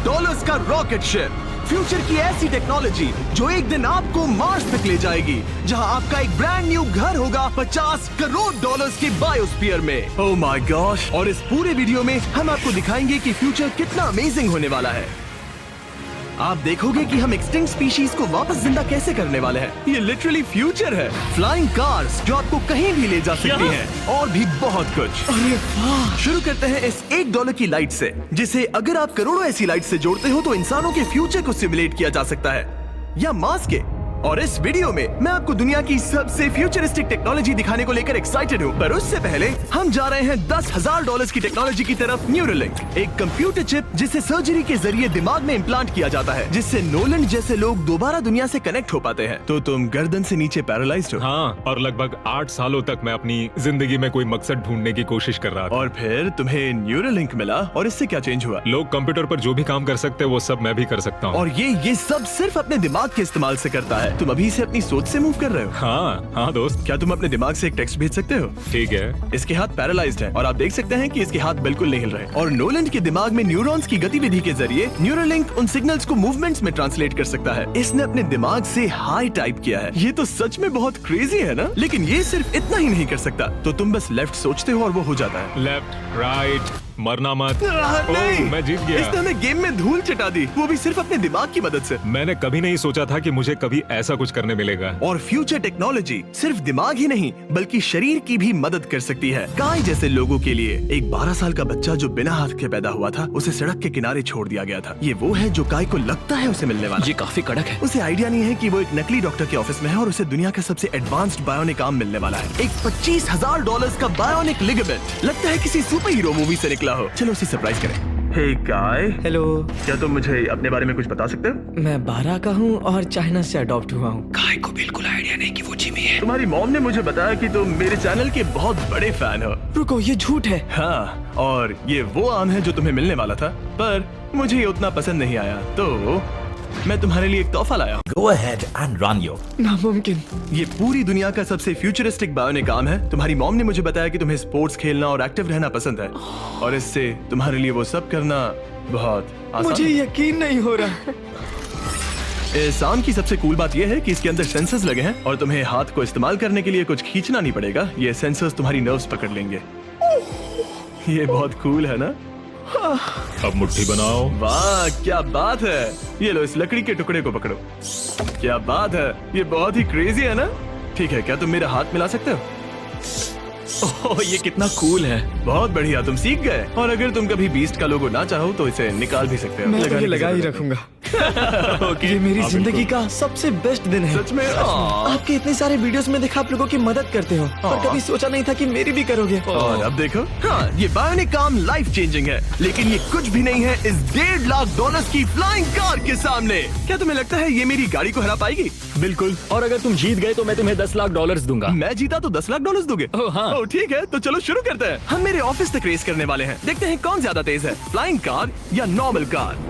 Dollars का rocket ship. Future की ऐसी टेक्नोलॉजी जो एक दिन आपको मार्स तक ले जाएगी, जहां आपका एक ब्रांड न्यू घर होगा 50 करोड़ डॉलर्स के बायोस्फीयर में। Oh my gosh! और इस पूरे वीडियो में हम आपको दिखाएंगे कि फ्यूचर कितना अमेजिंग होने वाला है। आप देखोगे कि हम एक्सटिंक्ट स्पीशीज को वापस जिंदा कैसे करने वाले हैं। ये लिटरली फ्यूचर है। फ्लाइंग कार्स जो आपको कहीं भी ले जा सकती हैं, और भी बहुत कुछ। अरे वाह! शुरू करते हैं इस $1 की लाइट से, जिसे अगर आप करोड़ों ऐसी लाइट से जोड़ते हो तो इंसानों के फ्यूचर को सिमुलेट किया जा सकता है, या मार्स के। और इस वीडियो में मैं आपको दुनिया की सबसे फ्यूचरिस्टिक टेक्नोलॉजी दिखाने को लेकर एक्साइटेड हूँ। पर उससे पहले हम जा रहे हैं $10,000 की टेक्नोलॉजी की तरफ। न्यूरोलिंक, एक कंप्यूटर चिप जिसे सर्जरी के जरिए दिमाग में इम्प्लांट किया जाता है, जिससे नोलन जैसे लोग दोबारा दुनिया से कनेक्ट हो पाते हैं। तो तुम गर्दन से नीचे पैरालाइज्ड हो। हाँ, और लगभग 8 सालों तक मैं अपनी जिंदगी में कोई मकसद ढूंढने की कोशिश कर रहा था। और फिर तुम्हें न्यूरोलिंक मिला, और इससे क्या चेंज हुआ? लोग कंप्यूटर पर जो भी काम कर सकते हैं वो सब मैं भी कर सकता हूँ। और ये सब सिर्फ अपने दिमाग के इस्तेमाल से करता है। तुम अभी से अपनी सोच से मूव कर रहे हो। हाँ दोस्त। क्या तुम अपने दिमाग से एक टेक्स्ट भेज सकते हो? ठीक है। इसके हाथ पैरालाइज्ड हैं और आप देख सकते हैं कि इसके हाथ बिल्कुल नहीं हिल रहे। और नोलैंड के दिमाग में न्यूरॉन्स की गतिविधि के जरिए न्यूरोलिंक उन सिग्नल्स को मूवमेंट्स में ट्रांसलेट कर सकता है। इसने अपने दिमाग से हाई टाइप किया है। ये तो सच में बहुत क्रेजी है ना? लेकिन ये सिर्फ इतना ही नहीं कर सकता। तो तुम बस लेफ्ट सोचते हो और वो हो जाता है। लेफ्ट, राइट, मरना मत। नहीं, मैं जीत गया। इसने हमें गेम में धूल चटा दी, वो भी सिर्फ अपने दिमाग की मदद से। मैंने कभी नहीं सोचा था कि मुझे कभी ऐसा कुछ करने मिलेगा। और फ्यूचर टेक्नोलॉजी सिर्फ दिमाग ही नहीं बल्कि शरीर की भी मदद कर सकती है। काय जैसे लोगों के लिए एक 12 साल का बच्चा जो बिना हाथ के पैदा हुआ था, उसे सड़क के किनारे छोड़ दिया गया था। ये वो है जो काय को लगता है उसे मिलने वाला। ये काफी कड़क है। उसे आइडिया नहीं है कि वो एक नकली डॉक्टर के ऑफिस में है और उसे दुनिया का सबसे एडवांस्ड बायोनिक आर्म मिलने वाला है। एक $25,000 का बायोनिक लिगामेंट। लगता है किसी सुपर हीरो मूवी से निकला हो। चलो उसे सरप्राइज करें। हे काय। हेलो। क्या तुम मुझे अपने बारे में कुछ बता सकते हो? मैं 12 का हूँ और चाइना से अडॉप्ट हुआ हूँ। काय को बिल्कुल आइडिया नहीं कि वो जिमी है। तुम्हारी मॉम ने मुझे बताया कि तुम मेरे चैनल के बहुत बड़े फैन हो। रुको, ये झूठ है। हाँ, और ये वो आम है जो तुम्हें मिलने वाला था, पर मुझे ये उतना पसंद नहीं आया, तो मैं तुम्हारे लिए एक तोहफा लाया हूँ। Go ahead and run your. नामुमकिन। ये पूरी दुनिया का सबसे फ्यूचरिस्टिक बायोनिक आर्म है। तुम्हारी मॉम ने मुझे बताया कि तुम्हें स्पोर्ट्स खेलना और एक्टिव रहना पसंद है, और इससे तुम्हारे लिए वो सब करना बहुत आसान मुझे है। यकीन नहीं हो रहा। इस आर्म की सबसे कूल बात यह है कि इसके अंदर सेंसर्स लगे हैं और तुम्हें हाथ को इस्तेमाल करने के लिए कुछ खींचना नहीं पड़ेगा। ये सेंसर्स तुम्हारी नर्व्स पकड़ लेंगे। ये बहुत कूल है ना? अब मुट्ठी बनाओ। वाह, क्या बात है। ये लो, इस लकड़ी के टुकड़े को पकड़ो। क्या बात है, ये बहुत ही क्रेजी है ना? ठीक है, क्या तुम मेरा हाथ मिला सकते हो? ओह, ये कितना कूल है। बहुत बढ़िया, तुम सीख गए। और अगर तुम कभी बीस्ट का लोगो ना चाहो तो इसे निकाल भी सकते हो। मैं तो लगाने ये की लगा ही जरूरत रखूंगा। नहीं। ये मेरी हाँ, जिंदगी बिल्कुल। का सबसे बेस्ट दिन है। सच में? आपके इतने सारे वीडियोस में देखा आप लोगों की मदद करते हो, पर कभी सोचा नहीं था कि मेरी भी करोगे। और अब देखो, हाँ, ये बायोनिक आर्म लाइफ चेंजिंग है, लेकिन ये कुछ भी नहीं है इस $1.5 की फ्लाइंग कार के सामने। क्या तुम्हें लगता है ये मेरी गाड़ी को हरा पाएगी? बिल्कुल। और अगर तुम जीत गए तो मैं तुम्हें $10,00,000 दूंगा। मैं जीता तो $10,00,000 दोगे? ओह, हाँ। ओह, ठीक है, तो चलो शुरू करते हैं। हम मेरे ऑफिस तक रेस करने वाले हैं। देखते हैं कौन ज्यादा तेज है, फ्लाइंग कार या नॉर्मल कार।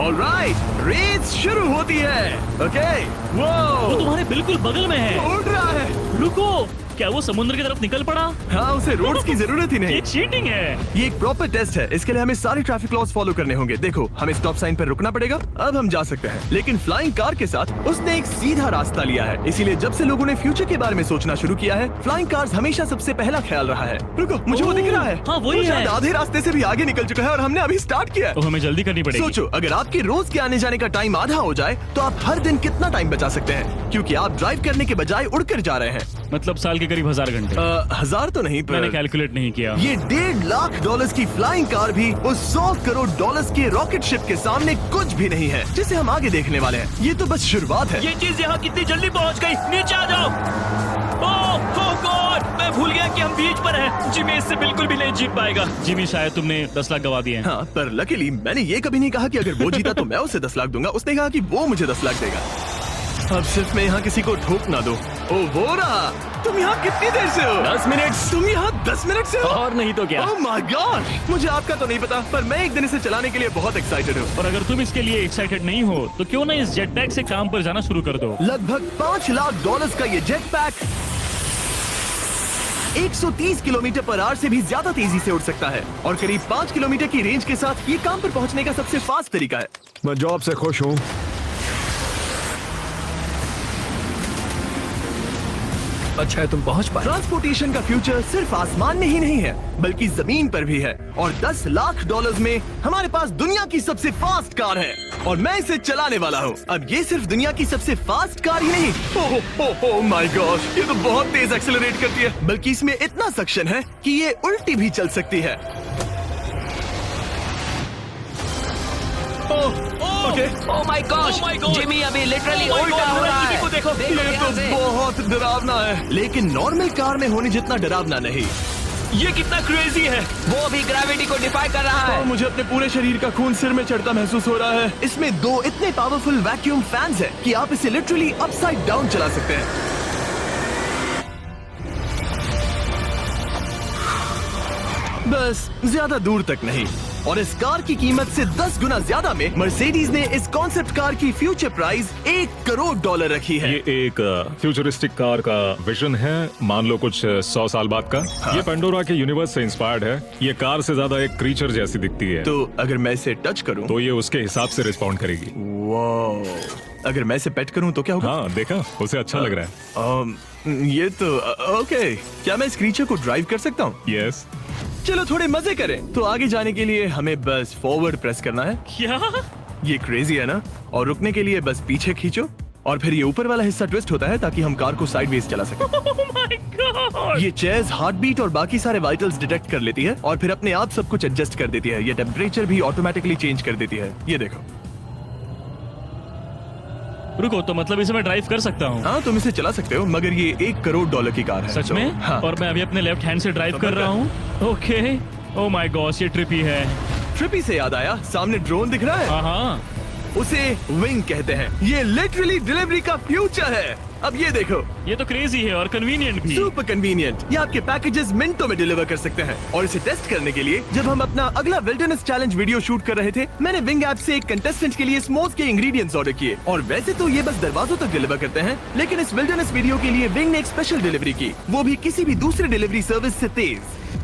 ऑलराइट, रेस शुरू होती है। ओके, वो तुम्हारे बिल्कुल बगल में है। उड़ रहा है। रुको, क्या वो समुद्र की तरफ निकल पड़ा? हाँ, उसे रोड्स की जरूरत ही नहीं। ये चीटिंग है। ये एक प्रॉपर टेस्ट है। इसके लिए हमें सारे ट्रैफिक लॉज फॉलो करने होंगे। देखो, हमें स्टॉप साइन पर रुकना पड़ेगा। अब हम जा सकते हैं, लेकिन फ्लाइंग कार के साथ उसने एक सीधा रास्ता लिया है। इसीलिए जब से लोगों ने फ्यूचर के बारे में सोचना शुरू किया है, फ्लाइंग कार्स हमेशा सबसे पहला ख्याल रहा है। रुको, मुझे वो दिख रहा है। हाँ, वही वो शायद है। आधे रास्ते से भी आगे निकल चुका है और हमने अभी स्टार्ट किया है। तो हमें जल्दी करनी पड़ेगी। सोचो, अगर आपके रोज के आने जाने का टाइम आधा हो जाए तो आप हर दिन कितना टाइम बचा सकते हैं, क्योंकि आप ड्राइव करने के बजाय उड़कर जा रहे हैं। मतलब साल के करीब 1000 घंटे। 1000 तो नहीं, मैंने पर कैलकुलेट नहीं किया। ये $1.5 की फ्लाइंग कार भी उस $100 करोड़ के रॉकेट शिप के सामने कुछ भी नहीं है, जिसे हम आगे देखने वाले हैं। ये तो बस शुरुआत है। ये चीज यहाँ कितनी जल्दी पहुँच गई। नीचे आ जाओ। ओह गॉड, मैं भूल गया कि हम बीच पर हैं। जिमी इससे बिल्कुल भी नहीं जीत पाएगा। जिमी, शायद तुमने 10 लाख गवा दिए हैं। हाँ, पर लकीली मैंने ये कभी नहीं कहा कि अगर वो जीता तो मैं उसे 10 लाख दूंगा। उसने कहा कि वो मुझे 10 लाख देगा। अब सिर्फ मैं यहाँ किसी को ठोक ना दो। ओ, वो रहा। तुम यहाँ कितनी देर से हो? 10 मिनट। तुम यहाँ 10 मिनट से हो? और नहीं तो क्या। ओह माय गॉड, मुझे आपका तो नहीं पता, पर मैं एक दिन इसे चलाने के लिए बहुत एक्साइटेड हूँ। और अगर तुम इसके लिए एक्साइटेड नहीं हो तो क्यों ना इस जेट पैक से काम पर जाना शुरू कर दो। लगभग $5 लाख का ये jet pack 130 kilometre per hour से भी ज्यादा तेजी से उड़ सकता है और करीब 5 किलोमीटर की रेंज के साथ ये काम पर पहुंचने का सबसे फास्ट तरीका है। मैं जॉब से खुश हूँ। अच्छा है तुम पहुंच पाए। ट्रांसपोर्टेशन का फ्यूचर सिर्फ आसमान में ही नहीं है बल्कि जमीन पर भी है और 10 लाख डॉलर्स में हमारे पास दुनिया की सबसे फास्ट कार है और मैं इसे चलाने वाला हूँ। अब ये सिर्फ दुनिया की सबसे फास्ट कार ही नहीं, ओह माय गॉड, ये तो बहुत तेज एक्सेलरेट करती है, बल्कि इसमें इतना सक्शन है कि ये उल्टी भी चल सकती है। Okay, oh my gosh, Oh my God! Jimmy अभी लिटरली Oh my उल्टा God! हो रहा जिमी है। को देखो। देखो ये यहाँ से। तो बहुत डरावना है, लेकिन नॉर्मल कार में होने जितना डरावना नहीं। ये कितना क्रेजी है। वो भी ग्रेविटी को डिफाई कर रहा और है। मुझे अपने पूरे शरीर का खून सिर में चढ़ता महसूस हो रहा है। इसमें 2 इतने पावरफुल वैक्यूम फैंस हैं कि आप इसे लिटरली अपसाइड डाउन चला सकते हैं। बस ज्यादा दूर तक नहीं। और इस कार की कीमत से 10 गुना ज्यादा में मर्सिडीज ने इस कॉन्सेप्ट कार की फ्यूचर प्राइस $1 करोड़ रखी है। ये एक फ्यूचरिस्टिक कार का विजन है, मान लो कुछ 100 साल बाद का। ये पेंडोरा के यूनिवर्स से इंस्पायर्ड है। ये कार से ज्यादा एक क्रीचर जैसी दिखती है, तो अगर मैं इसे टच करूं तो ये उसके हिसाब से रिस्पॉन्ड करेगी। वाह, अगर मैं इसे पेट करूं तो क्या होगा? हाँ देखा, उसे अच्छा लग रहा है। ये तो ओके। क्या मैं इस क्रीचर को ड्राइव कर सकता हूँ? यस, चलो थोड़े मजे करें। तो आगे जाने के लिए हमें बस फॉरवर्ड प्रेस करना है। क्या? ये क्रेजी है ना? और रुकने के लिए बस पीछे खींचो और फिर ये ऊपर वाला हिस्सा ट्विस्ट होता है ताकि हम कार को साइडवेज चला सकें। Oh my God! ये चेयर्स हार्ट बीट और बाकी सारे वाइटल्स डिटेक्ट कर लेती है और फिर अपने आप सब कुछ एडजस्ट कर देती है। ये टेम्परेचर भी ऑटोमेटिकली चेंज कर देती है। ये देखो। रुको, तो मतलब इसे मैं ड्राइव कर सकता हूँ? हाँ, तुम इसे चला सकते हो, मगर ये $1 करोड़ की कार है। सच तो, में? हाँ। और मैं अभी अपने लेफ्ट हैंड से ड्राइव कर रहा हूँ। ओके। ओह माय गॉड, ये ट्रिपी है। ट्रिपी से याद आया, सामने ड्रोन दिख रहा है? हाँ हाँ। उसे विंग कहते हैं। ये लिटरली डिलीवरी का फ्यूचर है। अब ये देखो, ये तो क्रेजी है और कन्वीनियंट भी। Super convenient. ये आपके पैकेजेस मिनटों में डिलीवर कर सकते हैं। और इसे टेस्ट करने के लिए जब हम अपना अगला विल्डरनेस चैलेंज वीडियो शूट कर रहे थे, मैंने विंग ऐप से एक कंटेस्टेंट के लिए स्मोक के इंग्रेडिएंट्स ऑर्डर किए। और वैसे तो ये बस दरवाजों तक डिलीवर करते हैं, लेकिन इस विल्डरनेस वीडियो के लिए विंग ने एक स्पेशल डिलीवरी की, वो भी किसी भी दूसरे डिलीवरी सर्विस से तेज।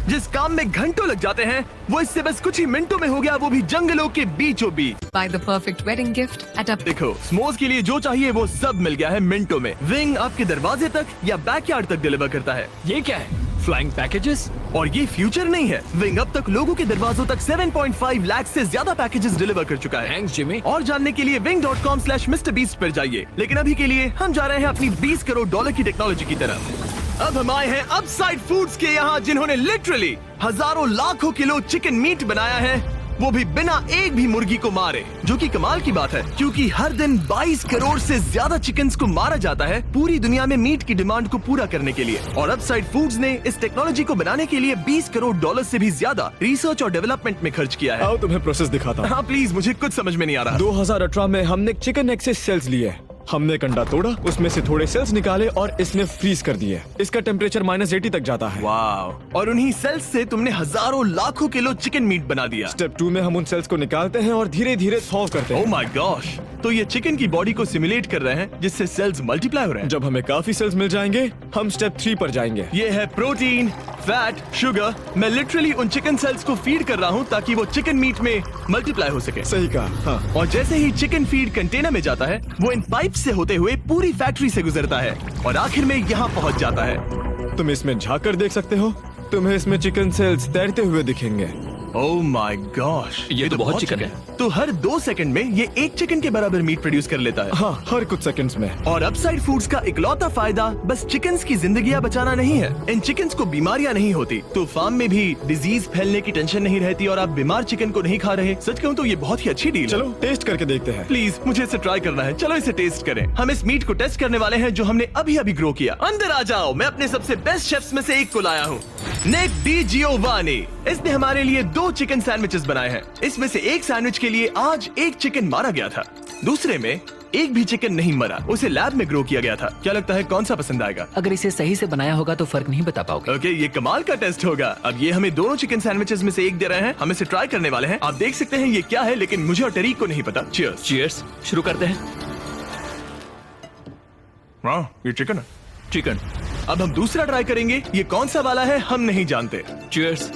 जिस काम में घंटों लग जाते हैं, वो इससे बस कुछ ही मिनटों में हो गया, वो भी जंगलों के बीचों बीच। Buy the perfect wedding gift at a देखो, स्मोज के लिए जो चाहिए वो सब मिल गया है मिनटों में। विंग आपके दरवाजे तक या बैकयार्ड तक डिलीवर करता है। ये क्या है? Flying packages? और ये फ्यूचर नहीं है। विंग अब तक लोगों के दरवाजों तक 7.5 लाख से ज्यादा पैकेजेस डिलीवर कर चुका है। Thanks Jimmy. और जानने के लिए wing.com/MrBeast पर जाइए। लेकिन अभी के लिए हम जा रहे हैं अपनी $20 करोड़ की टेक्नोलॉजी की तरफ। अब हम आए हैं अपसाइड फूड्स के यहाँ, जिन्होंने लिटरली हजारों लाखों किलो चिकन मीट बनाया है, वो भी बिना एक भी मुर्गी को मारे, जो कि कमाल की बात है क्योंकि हर दिन 22 करोड़ से ज्यादा चिकन्स को मारा जाता है पूरी दुनिया में मीट की डिमांड को पूरा करने के लिए। और अपसाइड फूड्स ने इस टेक्नोलॉजी को बनाने के लिए $20 करोड़ से भी ज्यादा रिसर्च और डेवलपमेंट में खर्च किया है। आओ तुम्हें प्रोसेस दिखाता हूँ। हाँ प्लीज, मुझे कुछ समझ में नहीं आ रहा। 2018 में हमने चिकन एग से सेल्स लिए। हमने एक अंडा तोड़ा, उसमें से थोड़े सेल्स निकाले और इसमें फ्रीज कर दिए। इसका टेम्परेचर -80 तक जाता है। वाव! और उन्हीं सेल्स से तुमने हजारों लाखों किलो चिकन मीट बना दिया। स्टेप 2 में हम उन सेल्स को निकालते हैं और धीरे धीरे थॉ करते ओह हैं। My gosh! तो ये चिकन की बॉडी को सिमुलेट कर रहे हैं, जिससे सेल्स मल्टीप्लाई हो रहे हैं। जब हमें काफी सेल्स मिल जाएंगे, हम स्टेप 3 पर जाएंगे। ये है प्रोटीन, फैट, शुगर। मैं लिटरली उन चिकन सेल्स को फीड कर रहा हूँ ताकि वो चिकन मीट में मल्टीप्लाई हो सके। सही कहा। हाँ। और जैसे ही चिकन फीड कंटेनर में जाता है, वो इन पाइप से होते हुए पूरी फैक्ट्री से गुजरता है और आखिर में यहाँ पहुँच जाता है। तुम इसमें झाँक कर देख सकते हो। तुम्हें इसमें चिकन सेल्स तैरते हुए दिखेंगे। Oh my gosh! ये तो बहुत चिकन है। तो हर 2 सेकंड में ये 1 चिकन के बराबर मीट प्रोड्यूस कर लेता है। हाँ, हर कुछ सेकंड्स में। और अपसाइड फूड्स का इकलौता फायदा बस चिकन्स की जिंदगियां बचाना नहीं है। इन चिकन्स को बीमारियां नहीं होती, तो फार्म में भी डिजीज फैलने की टेंशन नहीं रहती और आप बीमार चिकन को नहीं खा रहे। सच कहूं तो ये बहुत ही अच्छी डील है। चलो टेस्ट करके देखते हैं। प्लीज, मुझे इसे ट्राई करना है। चलो इसे टेस्ट करें। हम इस मीट को टेस्ट करने वाले हैं जो हमने अभी अभी ग्रो किया। अंदर आ जाओ, मैं अपने सबसे बेस्ट शेफ्स में से एक को लाया हूँ, निक डी जियोवानी। इसने हमारे लिए 2 चिकन सैंडविचेस बनाए हैं। इसमें से एक सैंडविच के लिए आज 1 चिकन मारा गया था, दूसरे में एक भी चिकन नहीं मरा। उसे लैब में ग्रो किया गया था। क्या लगता है कौन सा पसंद आएगा? अगर इसे सही से बनाया होगा तो फर्क नहीं बता पाओगे। ओके, ये कमाल का टेस्ट होगा। अब ये हमें दोनों चिकन सैंडविचेस में से एक दे रहे हैं। हम इसे ट्राई करने वाले हैं। आप देख सकते हैं ये क्या है, लेकिन मुझे और टरीक को नहीं पता। चीयर्स। चीयर्स। शुरू करते हैं। वाह, ये चिकन है। चिकन। अब हम दूसरा ट्राई करेंगे। ये कौन सा वाला है हम नहीं जानते। चीयर्स।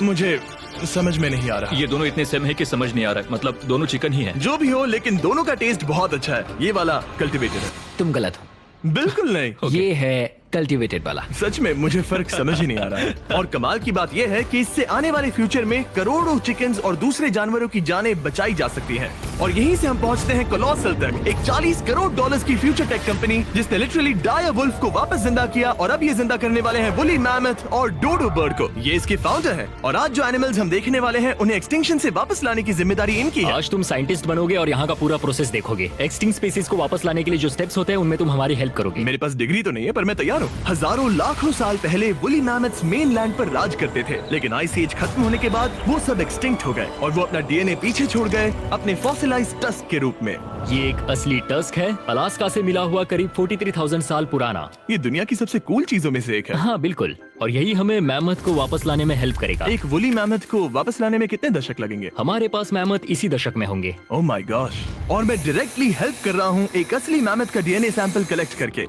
मुझे समझ में नहीं आ रहा। ये दोनों इतने सेम है कि समझ नहीं आ रहा है। मतलब दोनों चिकन ही हैं। जो भी हो, लेकिन दोनों का टेस्ट बहुत अच्छा है। ये वाला कल्टीवेटेड है। तुम गलत हो। बिल्कुल नहीं। ये है कल्टीवेटेड वाला। सच में मुझे फर्क समझ ही नहीं आ रहा है। और कमाल की बात यह है कि इससे आने वाले फ्यूचर में करोड़ों चिकन्स और दूसरे जानवरों की जानें बचाई जा सकती हैं। और यहीं से हम पहुंचते हैं कोलोसल तक, एक $40 करोड़ की फ्यूचर टेक कंपनी जिसने लिटरली डायर वुल्फ को वापस जिंदा किया और अब ये जिंदा करने वाले हैं वुली मैमथ और डोडो बर्ड को। ये इसके फाउंडर है और आज जो एनिमल्स हम देखने वाले हैं उन्हें एक्सटिंक्शन से वापस लाने की जिम्मेदारी इनकी है। आज तुम साइंटिस्ट बनोगे और यहाँ का पूरा प्रोसेस देखोगे। एक्सटिंक्ट स्पीसीज को वापस लाने के लिए जो स्टेप्स होते हैं उनमें तुम हमारी हेल्प करोगे। मेरे पास डिग्री तो नहीं है पर मैं तैयार हूँ। हजारों लाखों साल पहले वुली मैमथ्स मेनलैंड पर राज करते थे, लेकिन आइस एज खत्म होने के बाद वो सब एक्सटिंक्ट हो गए और वो अपना डीएनए पीछे छोड़ गए अपने फॉसिलाइज्ड टस्क के रूप में। ये एक असली टस्क है, अलास्का से मिला हुआ, करीब 43,000 साल पुराना। ये दुनिया की सबसे कूल चीजों में से एक है। हाँ बिल्कुल, और यही हमें मैमथ को वापस लाने में हेल्प करेगा। एक वुली मैमथ को वापस लाने में कितने दशक लगेंगे? हमारे पास मैमथ इसी दशक में होंगे। Oh my gosh. और मैं डायरेक्टली हेल्प कर रहा हूँ एक असली मैमथ का डीएनए सैंपल कलेक्ट करके।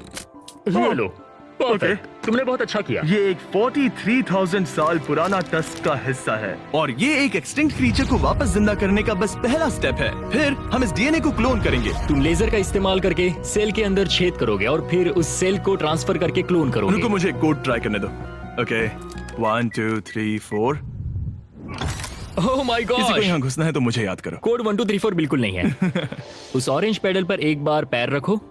ले लो। Perfect. तुमने बहुत अच्छा किया। ये एक 43,000 साल पुराना टस्क का हिस्सा है और ये एक एक्सटिंक्ट क्रीचर को वापस जिंदा करने का बस पहला स्टेप है। फिर हम इस डीएनए को क्लोन करेंगे। तुम लेजर का इस्तेमाल करके सेल के अंदर छेद करोगे और फिर उस सेल को ट्रांसफर करके क्लोन करोगे। रुको, मुझे कोड ट्राई करने दो। ओके, 1 2 3 4। ओह माय किसी को गॉड, यहाँ घुसना है तो मुझे याद करो। कोड 1 2 3 4 बिल्कुल नहीं है। उस ऑरेंज पेडल पर एक बार पैर रखो।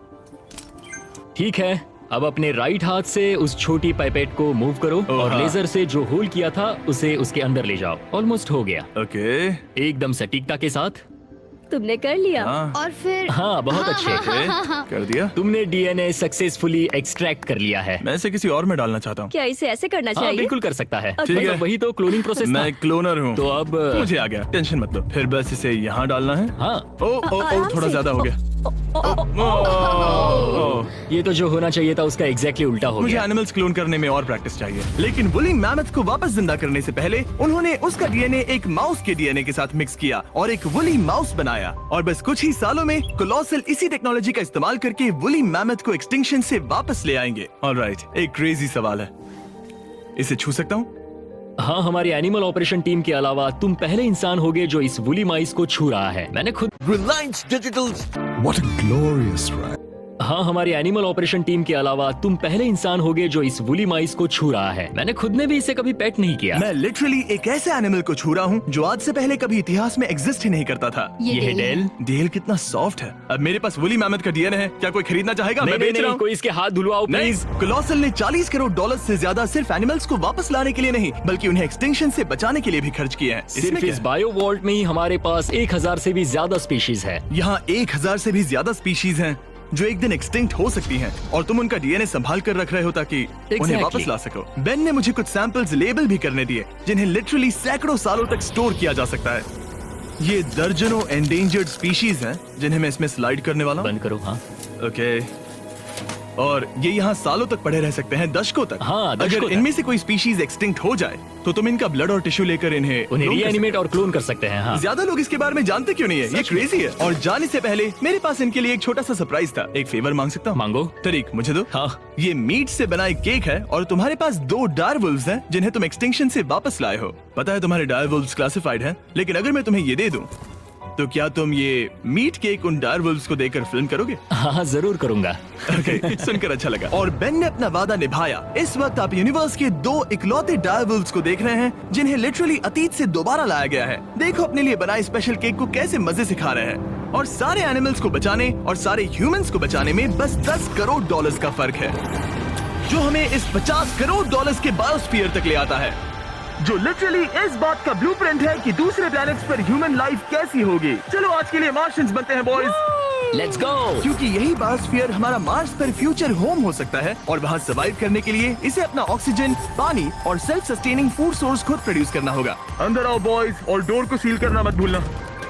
ठीक है, अब अपने राइट हाथ से उस छोटी पाइपेट को मूव करो और हाँ। लेजर से जो होल किया था उसे उसके अंदर ले जाओ। ऑलमोस्ट हो गया। ओके, एकदम सटीकता के साथ। तुमने कर लिया। हाँ। और फिर हाँ बहुत अच्छे। कर दिया। तुमने डीएनए सक्सेसफुली एक्सट्रैक्ट कर लिया है। मैं इसे किसी और में डालना चाहता हूँ। क्या इसे ऐसे करना हाँ चाहिए? बिल्कुल कर सकता है। ठीक है। मतलब वही तो क्लोनिंग प्रोसेस था। मैं क्लोनर हूँ तो अब मुझे आ गया, टेंशन मत लो। फिर बस इसे यहाँ डालना है। हाँ, ओ ओ ओ, आराम थोड़ा से। ज्यादा हो गया। ये तो जो होना चाहिए था उसका एग्जैक्टली उल्टा हो मुझे गया। एनिमल्स क्लोन करने में और प्रैक्टिस चाहिए। लेकिन वुली मैमथ को वापस जिंदा करने से पहले उन्होंने उसका डीएनए एक माउस के डीएनए के साथ मिक्स किया और एक वुली माउस बनाया। और बस कुछ ही सालों में कोलोसल इसी टेक्नोलॉजी का इस्तेमाल करके वुली मैमथ को एक्सटिंक्शन से वापस ले आएंगे। ऑलराइट, एक क्रेजी सवाल है, इसे छू सकता हूँ? हाँ, हमारी एनिमल ऑपरेशन टीम के अलावा तुम पहले इंसान होगे जो इस वुली माइस को छू रहा है। मैंने खुद Reliance Digital's. What a glorious ride. हाँ, हमारी एनिमल ऑपरेशन टीम के अलावा तुम पहले इंसान होगे जो इस वुली माइस को छू रहा है। मैंने खुद ने भी इसे कभी पेट नहीं किया। मैं लिटरली एक ऐसे एनिमल को छू रहा हूँ जो आज से पहले कभी इतिहास में एग्जिस्ट ही नहीं करता था। ये है डेल। डेल कितना सॉफ्ट है। अब मेरे पास वुली मैमथ का डीएनए है, क्या कोई खरीदना चाहेगा? मैं बेच रहा हूँ। कोई इसके हाथ धुलवाओ नहीं, प्लीज। कोलोसल ने $40 करोड़ से ज्यादा सिर्फ एनिमल्स को वापस लाने के लिए नहीं बल्कि उन्हें एक्सटिंक्शन से बचाने के लिए भी खर्च किए हैं। सिर्फ इसमें क्या इस है? बायो वॉल्ट में ही हमारे पास 1000 से भी ज्यादा स्पीशीज है। यहाँ 1000 से भी ज्यादा स्पीशीज हैं जो एक दिन एक्सटिंक्ट हो सकती हैं और तुम उनका डीएनए संभाल कर रख रहे हो ताकि उन्हें वापस ला सको। बेन ने मुझे कुछ सैंपल्स लेबल भी करने दिए जिन्हें लिटरली सैकड़ों सालों तक स्टोर किया जा सकता है। ये दर्जनों एंडेंजर्ड स्पीशीज हैं जिन्हें मैं इसमें स्लाइड करने वाला हूँ। बंद करो। हाँ ओके, और ये यहाँ सालों तक पड़े रह सकते हैं, दशकों तक। हाँ, दशकों अगर तक। इनमें से कोई स्पीशीज एक्सटिंक्ट हो जाए तो तुम इनका ब्लड और टिश्यू लेकर उन्हें clone कर रीएनिमेट और क्लोन कर सकते हैं। हाँ, ज्यादा लोग इसके बारे में जानते क्यों नहीं है? ये क्रेजी है। और जाने से पहले मेरे पास इनके लिए एक छोटा सा सरप्राइज था। एक फेवर मांग सकता हूँ? मांगो। तरीक मुझे दो। हाँ। ये मीट से बना एक केक है और तुम्हारे पास 2 डायरवुल्व्स हैं जिन्हें तुम एक्सटिंक्शन से वापस लाए हो। पता है तुम्हारे डायरवुल्व्स क्लासिफाइड हैं, लेकिन अगर मैं तुम्हें ये दे दूं तो क्या तुम ये मीट केक उन डायरवुल्व्स को देकर फिल्म करोगे? हाँ जरूर करूंगा। Okay, सुनकर अच्छा लगा। और बेन ने अपना वादा निभाया। इस वक्त आप यूनिवर्स के 2 इकलौते डायरवुल्व्स को देख रहे हैं जिन्हें लिटरली अतीत से दोबारा लाया गया है। देखो अपने लिए बनाए स्पेशल केक को कैसे मजे से खा रहे हैं। और सारे एनिमल्स को बचाने और सारे ह्यूमंस को बचाने में बस $10 करोड़ का फर्क है, जो हमें इस $50 करोड़ के बायोस्फीयर तक ले आता है, जो लिटरली इस बात का ब्लूप्रिंट है कि दूसरे प्लैनेट्स पर ह्यूमन लाइफ कैसी होगी। चलो आज के लिए मार्शियंस बनते हैं बॉयज। Let's go. क्योंकि यही बायोस्फीयर हमारा मार्स पर फ्यूचर होम हो सकता है और वहाँ सर्वाइव करने के लिए इसे अपना ऑक्सीजन, पानी और सेल्फ सस्टेनिंग फूड सोर्स खुद प्रोड्यूस करना होगा। अंदर आओ बॉयज और डोर को सील करना मत भूलना।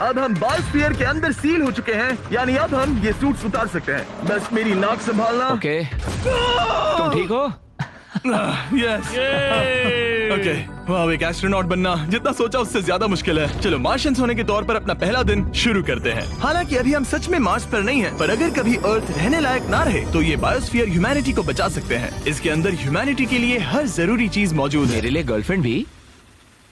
अब हम बायोस्फीयर के अंदर सील हो चुके हैं, यानी अब हम ये सूट्स उतार सकते हैं। बस मेरी नाक संभालना। ओके, तुम ठीक हो? यस ओके, वाह, एक एस्ट्रोनॉट बनना जितना सोचा उससे ज्यादा मुश्किल है। चलो मार्शियंस होने के तौर पर अपना पहला दिन शुरू करते हैं। हालांकि अभी हम सच में मार्स पर नहीं हैं, पर अगर कभी अर्थ रहने लायक ना रहे तो ये बायोस्फीयर ह्यूमैनिटी को बचा सकते हैं। इसके अंदर ह्यूमैनिटी के लिए हर जरूरी चीज मौजूद है। मेरे लिए गर्लफ्रेंड भी।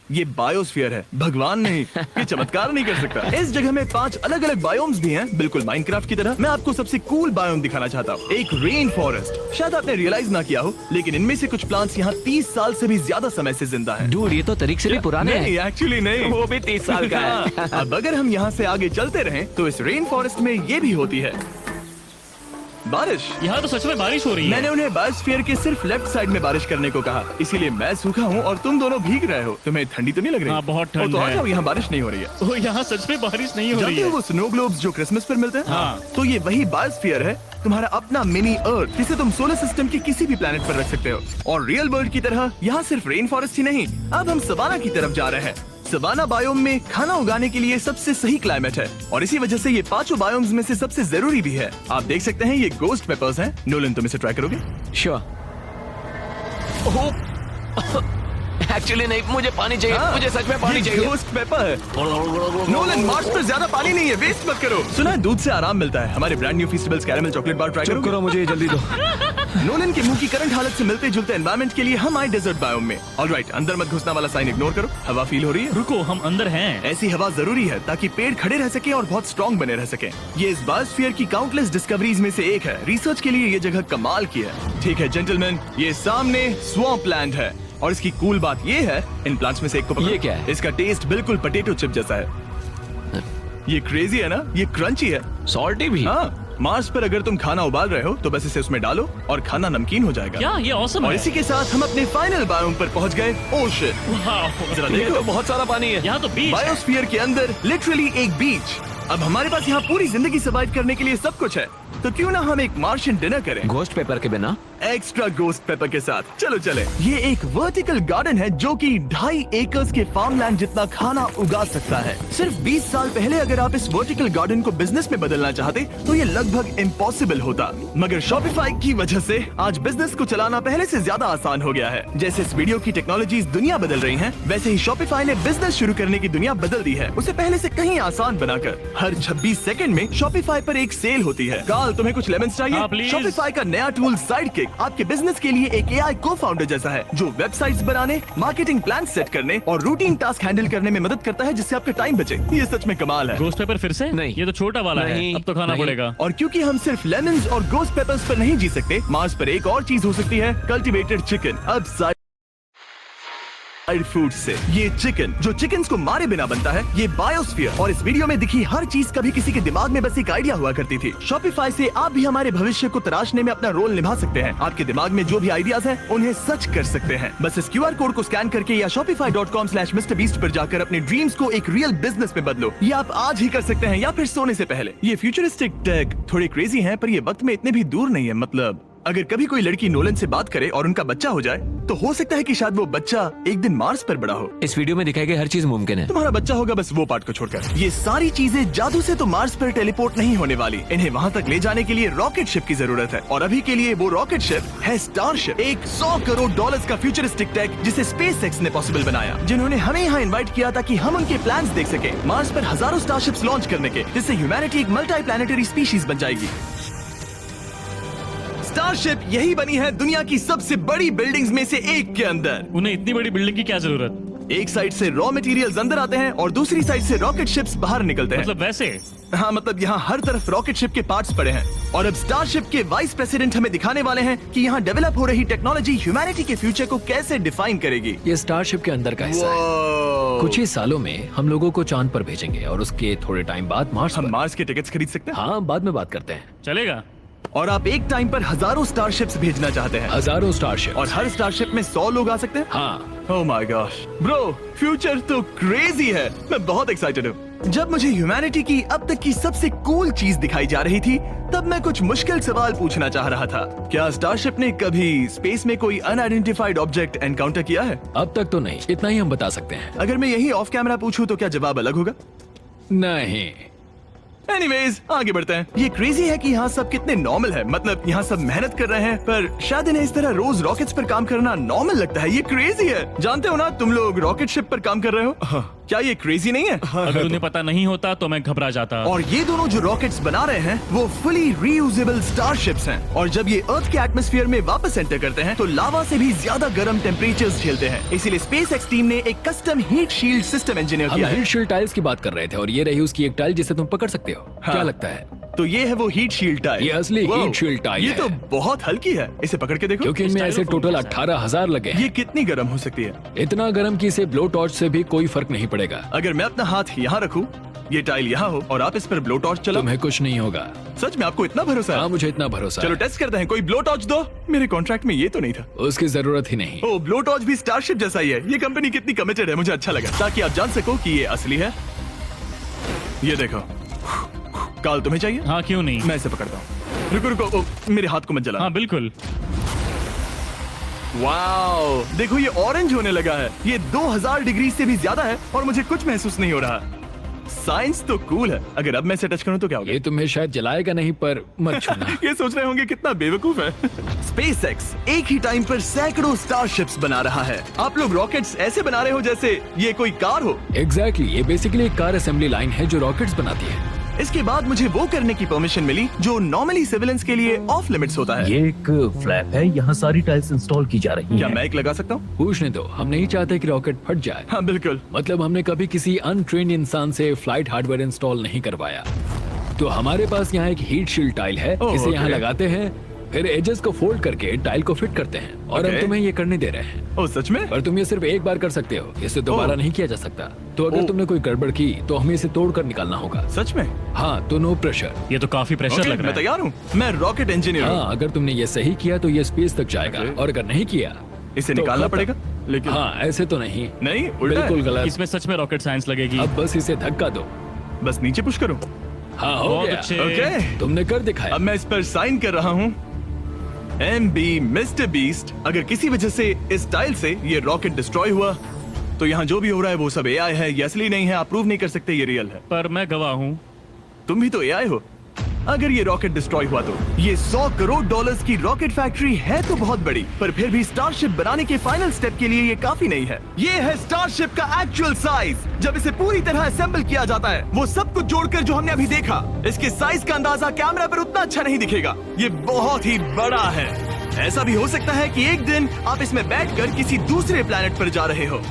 ये बायोस्फीयर है, भगवान नहीं, ये चमत्कार नहीं कर सकता। इस जगह में 5 अलग अलग बायोम्स भी हैं, बिल्कुल माइनक्राफ्ट की तरह। मैं आपको सबसे कूल बायोम दिखाना चाहता हूँ, एक रेन फॉरेस्ट। शायद आपने रियलाइज ना किया हो, लेकिन इनमें से कुछ प्लांट्स यहाँ 30 साल से भी ज्यादा समय से जिंदा हैं। डूड, ये तो तरीक से भी पुराने हैं। नहीं, एक्चुअली नहीं, वो भी 30 साल का है। अब अगर हम यहाँ से आगे चलते रहें तो इस रेन फॉरेस्ट में ये भी होती है बारिश। यहाँ तो सच में बारिश हो रही है। मैंने उन्हें बायोस्फीयर के सिर्फ लेफ्ट साइड में बारिश करने को कहा, इसीलिए मैं सूखा हूँ और तुम दोनों भीग रहे हो। तुम्हें ठंडी तो नहीं लग रही? हाँ, बहुत ठंड तो आ है। जाओ, यहाँ बारिश नहीं हो रही है। ओ, यहाँ सच में बारिश नहीं हो रही जानते हो है। वो स्नो ग्लोब्स जो क्रिसमस पर मिलते हैं? हाँ। तो ये वही बायोस्फीयर है, तुम्हारा अपना मिनी अर्थ, जिसे तुम सोलर सिस्टम के किसी भी प्लेनेट पर रख सकते हो। और रियल वर्ल्ड की तरह यहाँ सिर्फ रेन फॉरेस्ट ही नहीं, अब हम सवाना की तरफ जा रहे हैं। सवाना बायोम में खाना उगाने के लिए सबसे सही क्लाइमेट है और इसी वजह से ये 5 बायोम्स में से सबसे जरूरी भी है। आप देख सकते हैं ये गोस्ट पेपर्स हैं। नोलन, तुम इसे ट्राई करोगे? श्योर। एक्चुअली नहीं, मुझे पानी चाहिए। हाँ, मुझे सच में पानी चाहिए। गोस्ट पेपर है। नोलन, मार्स पर ज्यादा पानी नहीं है, वेस्ट मत करो। सुना है दूध से आराम मिलता है। हमारे brand new Feastables caramel chocolate bar try चुप करो, मुझे ये जल्दी दो। नोलन के मुंह की करंट हालत से मिलते जुलते एनवायरनमेंट के लिए हम आए डेजर्ट बायोम में। ऑलराइट, अंदर मत घुसना वाला साइन इग्नोर करो। हवा फील हो रही है? रुको, हम अंदर हैं। ऐसी हवा जरूरी है ताकि पेड़ खड़े रह सके और बहुत स्ट्रॉन्ग बने रह सके। ये इस बायोस्फीयर की काउंटलेस डिस्कवरीज में से एक है। रिसर्च के लिए ये जगह कमाल की है। ठीक है जेंटलमैन, ये सामने स्वैम्प लैंड है और इसकी कूल बात ये है, इन प्लांट्स में से एक को पकड़ो। ये क्या है? इसका टेस्ट बिल्कुल पोटैटो चिप जैसा है। ये क्रेजी है ना? ये क्रंची है। सॉल्टी भी। हाँ, मार्स पर अगर तुम खाना उबाल रहे हो तो बस इसे उसमें डालो और खाना नमकीन हो जाएगा। क्या ये ऑसम और है? इसी के साथ हम अपने फाइनल बायोम पर पहुंच गए, ओशन। वाह, जरा ये देखो, तो बहुत सारा पानी है। यहाँ तो बीच है। बायोस्फीयर के अंदर लिटरली एक बीच। अब हमारे पास यहाँ पूरी जिंदगी सर्वाइव करने के लिए सब कुछ है, तो क्यों ना हम एक मार्शियन डिनर करें घोस्ट पेपर के बिना। एक्स्ट्रा गोस्ट पेपर के साथ। चलो चले। ये एक वर्टिकल गार्डन है जो कि 2.5 एकर्स के फार्मलैंड जितना खाना उगा सकता है। सिर्फ 20 साल पहले अगर आप इस वर्टिकल गार्डन को बिजनेस में बदलना चाहते तो ये लगभग इम्पॉसिबल होता, मगर शॉपिफाई की वजह से आज बिजनेस को चलाना पहले से ज्यादा आसान हो गया है। जैसे इस वीडियो की टेक्नोलॉजीज दुनिया बदल रही हैं, वैसे ही शॉपिफाई ने बिजनेस शुरू करने की दुनिया बदल दी है, उसे पहले से कहीं आसान बनाकर। हर 26 सेकंड में शॉपिफाई पर एक सेल होती है। काल, तुम्हें कुछ लेमन चाहिए? हाँ, प्लीज। शॉपिफाई का नया टूल साइडकिक आपके बिजनेस के लिए एक AI को-फाउंडर जैसा है, जो वेबसाइट्स बनाने, मार्केटिंग प्लान सेट करने और रूटीन टास्क हैंडल करने में मदद करता है, जिससे आपका टाइम बचे। ये सच में कमाल है। गोस्ट पेपर फिर से? नहीं। ये तो छोटा वाला है, नहीं, अब तो खाना नहीं। पड़ेगा। और क्योंकि हम सिर्फ लेमन्स और गोस्ट पेपर्स पर नहीं जी सकते, मार्स पर एक और चीज हो सकती है, कल्टीवेटेड चिकन। अब फूड से ये चिकन, जो चिकन्स को मारे बिना बनता है, ये बायोस्फीयर और इस वीडियो में दिखी हर चीज कभी किसी के दिमाग में बस एक आइडिया हुआ करती थी। शॉपिफाई से आप भी हमारे भविष्य को तराशने में अपना रोल निभा सकते हैं। आपके दिमाग में जो भी आइडियाज हैं, उन्हें सच कर सकते हैं। बस इस QR कोड को स्कैन करके या shopify.com/MrBeast पर जाकर अपने ड्रीम्स को एक रियल बिजनेस में बदलो। ये आप आज ही कर सकते हैं या फिर सोने से पहले। ये फ्यूचरिस्टिक टेक थोड़े क्रेजी हैं, पर ये वक्त में इतने भी दूर नहीं है। मतलब अगर कभी कोई लड़की नोलन से बात करे और उनका बच्चा हो जाए, तो हो सकता है कि शायद वो बच्चा एक दिन मार्स पर बड़ा हो। इस वीडियो में दिखाई गई हर चीज मुमकिन है। तुम्हारा बच्चा होगा, बस वो पार्ट को छोड़कर। ये सारी चीजें जादू से तो मार्स पर टेलीपोर्ट नहीं होने वाली। इन्हें वहाँ तक ले जाने के लिए रॉकेट शिप की जरूरत है, और अभी के लिए वो रॉकेट शिप है स्टारशिप, एक $100 करोड़ का फ्यूचरिस्टिक टेक जिसे स्पेसएक्स ने पॉसिबल बनाया, जिन्होंने हमें यहाँ इन्वाइट किया ताकि हम उनके प्लान्स देख सके मार्स पर हजारों स्टारशिप्स लॉन्च करने के, जिससे ह्यूमैनिटी एक मल्टी प्लैनेटरी स्पीशीज बन जाएगी। स्टारशिप यही बनी है दुनिया की सबसे बड़ी बिल्डिंग्स में से एक के अंदर। उन्हें इतनी बड़ी बिल्डिंग की क्या जरूरत? एक साइड से रॉ मटेरियल्स अंदर आते हैं और दूसरी साइड से रॉकेट शिप्स बाहर निकलते हैं। मतलब वैसे? हाँ, मतलब यहाँ हर तरफ रॉकेट शिप के पार्ट्स पड़े हैं। और अब स्टारशिप के वाइस प्रेसिडेंट हमें दिखाने वाले हैं कि यहाँ डेवलप हो रही टेक्नोलॉजी ह्यूमैनिटी के फ्यूचर को कैसे डिफाइन करेगी। ये स्टारशिप के अंदर का हिस्सा है। कुछ ही सालों में हम लोगों को चांद पर भेजेंगे और उसके थोड़े टाइम बाद मार्स हम पर। मार्स के टिकट्स खरीद सकते हैं? हाँ, बाद में बात करते हैं। चलेगा। और आप एक टाइम पर हजारों स्टारशिप्स भेजना चाहते हैं? हजारों स्टारशिप। और हर स्टारशिप में 100 लोग आ सकते हैं? हाँ। Oh my gosh bro, future तो क्रेजी है। मैं बहुत एक्साइटेड हूँ। जब मुझे ह्यूमैनिटी की अब तक की सबसे कूल चीज दिखाई जा रही थी, तब मैं कुछ मुश्किल सवाल पूछना चाह रहा था। क्या स्टारशिप ने कभी स्पेस में कोई अनआइडेंटिफाइड ऑब्जेक्ट एनकाउंटर किया है? अब तक तो नहीं, इतना ही हम बता सकते हैं। अगर मैं यही ऑफ कैमरा पूछूं तो क्या जवाब अलग होगा? नहीं। एनीवेज आगे बढ़ते हैं। ये क्रेजी है कि यहाँ सब कितने नॉर्मल है, मतलब यहाँ सब मेहनत कर रहे हैं, पर शायद इन्हें इस तरह रोज रॉकेट्स पर काम करना नॉर्मल लगता है। ये क्रेजी है। जानते हो ना, तुम लोग रॉकेट शिप पर काम कर रहे हो। क्या ये क्रेजी नहीं है? अगर उन्हें पता नहीं होता तो मैं घबरा जाता। और ये दोनों जो रॉकेट्स बना रहे हैं वो फुली रीयूजेबल स्टारशिप्स हैं, और जब ये अर्थ के एटमॉस्फेयर में वापस एंटर करते हैं तो लावा से भी ज्यादा गर्म टेम्परेचर्स झेलते हैं। इसीलिए स्पेसएक्स टीम ने एक custom heat shield system engineer हम किया है। हीट शील्ड टाइल्स की बात कर रहे थे और ये रही उसकी एक टाइल जिसे तुम पकड़ सकते हो। क्या लगता है? तो ये है वो हीट शील्ड टाइल। ये असली Wow, हीट शील्ड टाइल ये है। तो बहुत हल्की है। इसे पकड़ के देखो। क्योंकि इनमें ऐसे टोटल 18,000 लगे हैं। ये कितनी गर्म हो सकती है? इतना गर्म कि इसे ब्लो टॉर्च से भी कोई फर्क नहीं पड़ेगा। अगर मैं अपना हाथ यहाँ रखूं, ये टाइल यहाँ हो और आप इस पर ब्लो टॉर्च चलाओ, तुम्हें कुछ नहीं होगा। सच में आपको इतना भरोसा है? हाँ, मुझे इतना भरोसा चलो है। टेस्ट करते हैं। कोई ब्लो टॉर्च दो। मेरे कॉन्ट्रैक्ट में ये तो नहीं था। उसकी जरूरत ही नहीं। ओ, ब्लो टॉर्च भी स्टारशिप जैसा ही है। ये कंपनी कितनी कमिटेड है, मुझे अच्छा लगा, ताकि आप जान सको कि ये असली है। ये देखो। काल, तुम्हें चाहिए? हाँ, क्यों नहीं। मैं इसे पकड़ता हूँ। रुको रुको, ओ, मेरे हाथ को मत जला। हाँ बिल्कुल। वाओ, देखो ये ऑरेंज होने लगा है। ये 2000 डिग्री से भी ज्यादा है और मुझे कुछ महसूस नहीं हो रहा। साइंस तो कूल है। अगर अब मैं इसे टच करूं तो क्या होगा? ये तुम्हें शायद जलाएगा नहीं, पर मत छूना। ये सोच रहे होंगे कितना बेवकूफ है। स्पेसएक्स एक ही टाइम पर सैकड़ों स्टारशिप्स बना रहा है। आप लोग रॉकेट्स ऐसे बना रहे हो जैसे ये कोई कार हो। एग्जैक्टली, ये बेसिकली एक कार असेंबली लाइन है जो रॉकेट्स बनाती है। इसके बाद मुझे वो करने की परमिशन मिली जो नॉर्मली सिविलियंस के लिए ऑफ लिमिट्स होता है। ये एक फ्लैप है, यहाँ सारी टाइल्स इंस्टॉल की जा रही क्या हैं। मैं एक लगा सकता हूँ? पूछने दो, हम नहीं चाहते कि रॉकेट फट जाए। हाँ बिल्कुल। मतलब हमने कभी किसी अनट्रेन्ड इंसान से फ्लाइट हार्डवेयर इंस्टॉल नहीं करवाया। तो हमारे पास यहाँ एक हीट शील्ड टाइल है। ओह, इसे यहाँ ओके। लगाते हैं, फिर एजेस को फोल्ड करके टाइल को फिट करते हैं, और हम ओके। तुम्हें ये करने दे रहे हैं। ओ सच में? पर तुम ये सिर्फ एक बार कर सकते हो, इसे दोबारा ओह। नहीं किया जा सकता। तो अगर ओह। तुमने कोई गड़बड़ की तो हमें इसे तोड़कर निकालना होगा। सच में? हाँ, तो नो प्रेशर। ये तो काफी प्रेशर ओके, लग रहा मैं है। तैयार हूँ। मैं रॉकेट इंजीनियर हूँ। हाँ, अगर तुमने ये सही किया तो ये स्पेस तक जाएगा, ओके। और अगर नहीं किया इसे तो निकालना खत्म। पड़ेगा। लेकिन हाँ, ऐसे तो नहीं। नहीं, उल्टा है। बिल्कुल गलत। इसमें सच में रॉकेट साइंस लगेगी। अब बस इसे धक्का दो। बस नीचे पुश करूँ। हाँ, हो बहुत गया। अच्छे। ओके, तुमने कर दिखाया। अब मैं इस पर साइन कर रहा हूँ। MB mister beast. अगर किसी वजह से इस टाइल से ये रॉकेट डिस्ट्रॉय हुआ तो यहाँ जो भी हो रहा है वो सब AI है, ये असली नहीं है। आप प्रूव नहीं कर सकते ये रियल है। पर मैं गवाह हूँ। तुम भी तो AI हो। अगर ये रॉकेट डिस्ट्रॉय हुआ तो ये $100 करोड़ की रॉकेट फैक्ट्री है तो बहुत बड़ी, पर फिर भी स्टारशिप बनाने के फाइनल स्टेप के लिए ये काफी नहीं है। ये है स्टारशिप का एक्चुअल साइज। जब इसे पूरी तरह असेंबल किया जाता है, वो सब कुछ जोड़कर जो हमने अभी देखा, इसके साइज का अंदाजा कैमरा पर उतना अच्छा नहीं दिखेगा। ये बहुत ही बड़ा है। ऐसा भी हो सकता है कि एक दिन आप इसमें बैठकर किसी दूसरे प्लेनेट पर जा रहे हो।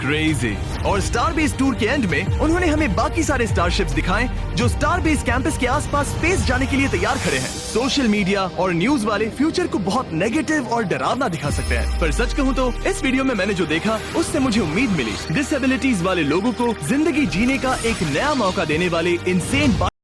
क्रेजी। और स्टारबेस टूर के एंड में उन्होंने हमें बाकी सारे स्टारशिप्स दिखाए जो स्टारबेस कैंपस के आसपास स्पेस जाने के लिए तैयार खड़े हैं। सोशल मीडिया और न्यूज वाले फ्यूचर को बहुत नेगेटिव और डरावना दिखा सकते हैं, पर सच कहूँ तो इस वीडियो में मैंने जो देखा उससे मुझे उम्मीद मिली। डिसेबिलिटीज वाले लोगों को जिंदगी जीने का एक नया मौका देने वाले इंसेन